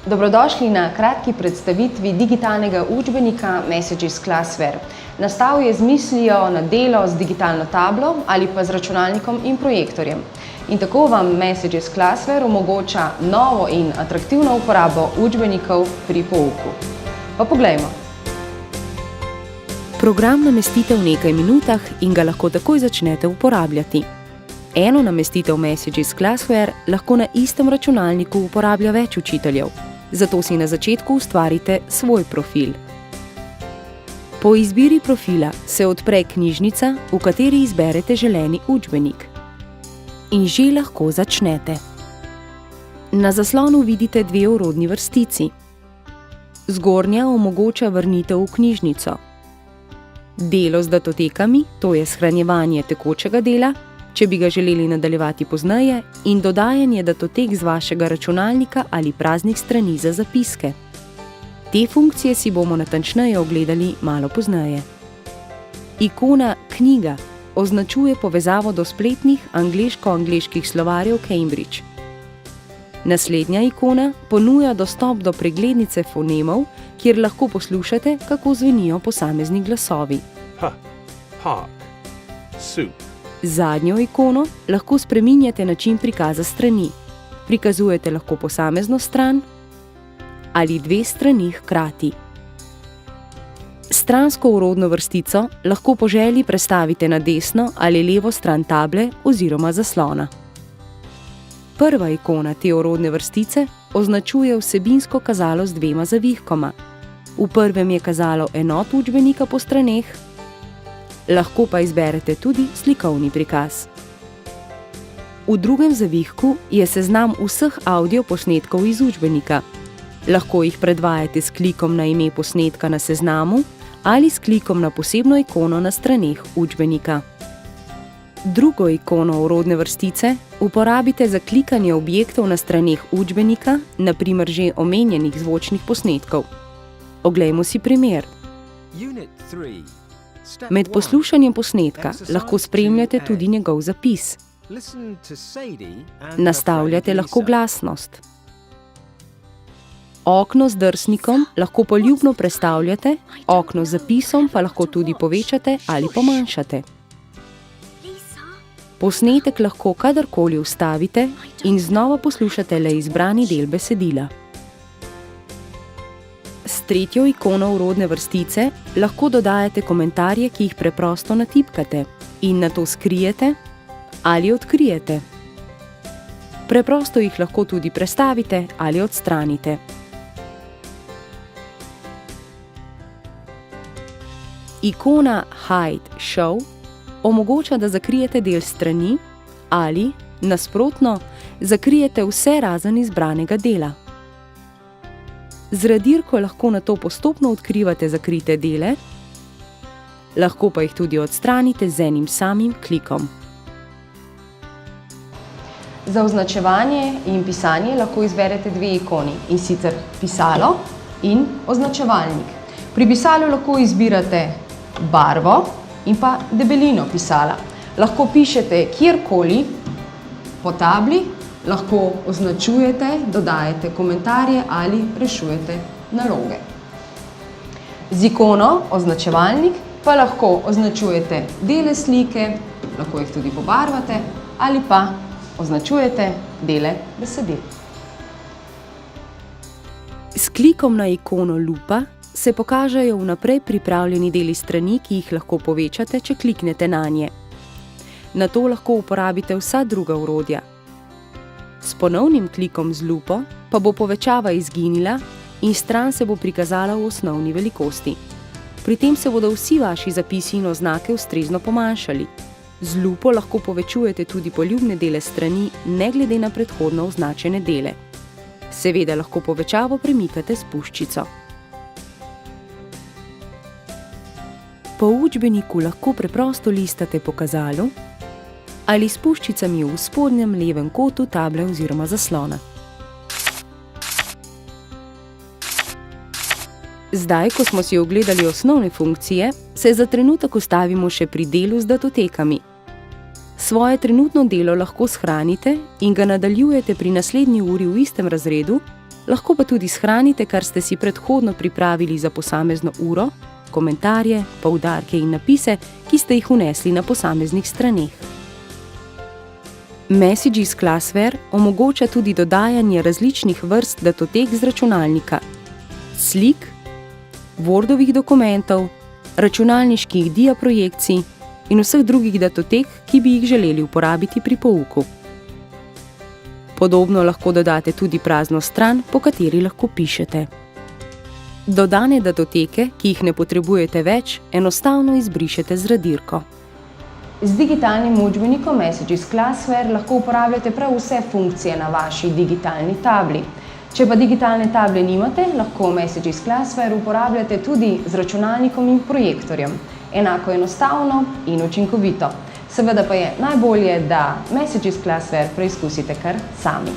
Dobrodošli na kratki predstavitvi digitalnega učbenika Messages Classware. Nastal je z mislijo na delo z digitalno tablo ali pa z računalnikom in projektorjem. In tako vam Messages Classware omogoča novo in atraktivno uporabo učbenikov pri pouku. Pa poglejmo. Program namestite v nekaj minutah in ga lahko takoj začnete uporabljati. Eno namestitev Messages Classware lahko na istem računalniku uporablja več učiteljev, zato si na začetku ustvarite svoj profil. Po izbiri profila se odpre knjižnica, v kateri izberete želeni učbenik. In že lahko začnete. Na zaslonu vidite dve orodni vrstici. Zgornja omogoča vrnitev v knjižnico. Delo z datotekami, to je shranjevanje tekočega dela, če bi ga želeli nadaljevati pozneje, in dodajanje datotek z vašega računalnika ali praznih strani za zapiske. Te funkcije si bomo natančneje ogledali malo pozneje. Ikona Knjiga označuje povezavo do spletnih angleško-angleških slovarjev Cambridge. Naslednja ikona ponuja dostop do preglednice fonemov, kjer lahko poslušate, kako zvenijo posamezni glasovi. Park, soup. Zadnjo ikono lahko spreminjate način prikaza strani. Prikazujete lahko posamezno stran ali dve strani hkrati. Stransko orodno vrstico lahko po želji prestavite na desno ali levo stran table oziroma zaslona. Prva ikona te orodne vrstice označuje vsebinsko kazalo z dvema zavihkoma. V prvem je kazalo enot učbenika po straneh, lahko pa izberete tudi slikovni prikaz. V drugem zavihku je seznam vseh avdioposnetkov iz učbenika. Lahko jih predvajate s klikom na ime posnetka na seznamu ali s klikom na posebno ikono na straneh učbenika. Drugo ikono orodne vrstice uporabite za klikanje objektov na straneh učbenika, na primer že omenjenih zvočnih posnetkov. Oglejmo si primer. Med poslušanjem posnetka lahko spremljate tudi njegov zapis. Nastavljate lahko glasnost. Okno z drsnikom lahko poljubno prestavljate, okno z zapisom pa lahko tudi povečate ali pomanjšate. Posnetek lahko kadarkoli ustavite in znova poslušate le izbrani del besedila. S tretjo ikono orodne vrstice lahko dodajate komentarje, ki jih preprosto natipkate in nato skrijete ali odkrijete. Preprosto jih lahko tudi prestavite ali odstranite. Ikona Hide Show omogoča, da zakrijete del strani ali, nasprotno, zakrijete vse razen izbranega dela. Z radirko lahko nato postopno odkrivate zakrite dele, lahko pa jih tudi odstranite z enim samim klikom. Za označevanje in pisanje lahko izberete dve ikoni, in sicer pisalo in označevalnik. Pri pisalu lahko izbirate barvo in pa debelino pisala. Lahko pišete kjerkoli po tabli, lahko označujete, dodajate komentarje ali rešujete naloge. Z ikono označevalnik pa lahko označujete dele slike, lahko jih tudi pobarvate ali pa označujete dele besedil. S klikom na ikono lupa se pokažejo vnaprej pripravljeni deli strani, ki jih lahko povečate, če kliknete nanje. Nato lahko uporabite vsa druga orodja. S ponovnim klikom z lupo pa bo povečava izginila in stran se bo prikazala v osnovni velikosti. Pri tem se bodo vsi vaši zapisi in oznake ustrezno pomanjšali. Z lupo lahko povečujete tudi poljubne dele strani, ne glede na predhodno označene dele. Seveda lahko povečavo premikate s puščico. Po učbeniku lahko preprosto listate po kazalu ali s puščicami v spodnjem levem kotu table oziroma zaslona. Zdaj, ko smo si ogledali osnovne funkcije, se za trenutek ustavimo še pri delu z datotekami. Svoje trenutno delo lahko shranite in ga nadaljujete pri naslednji uri v istem razredu lahko pa tudi shranite, kar ste si predhodno pripravili za posamezno uro, komentarje, poudarke in napise, ki ste jih vnesli na posameznih straneh. Messages Classware omogoča tudi dodajanje različnih vrst datotek z računalnika, slik, Wordovih dokumentov, računalniških diaprojekcij in vseh drugih datotek, ki bi jih želeli uporabiti pri pouku. Podobno lahko dodate tudi prazno stran, po kateri lahko pišete. Dodane datoteke, ki jih ne potrebujete več, enostavno izbrišete z radirko. Z digitalnim učbenikom Messages Classware lahko uporabljate prav vse funkcije na vaši digitalni tabli. Če pa digitalne table nimate, lahko Messages Classware uporabljate tudi z računalnikom in projektorjem. Enako enostavno in učinkovito. Seveda pa je najbolje, da Messages Classware preizkusite kar sami.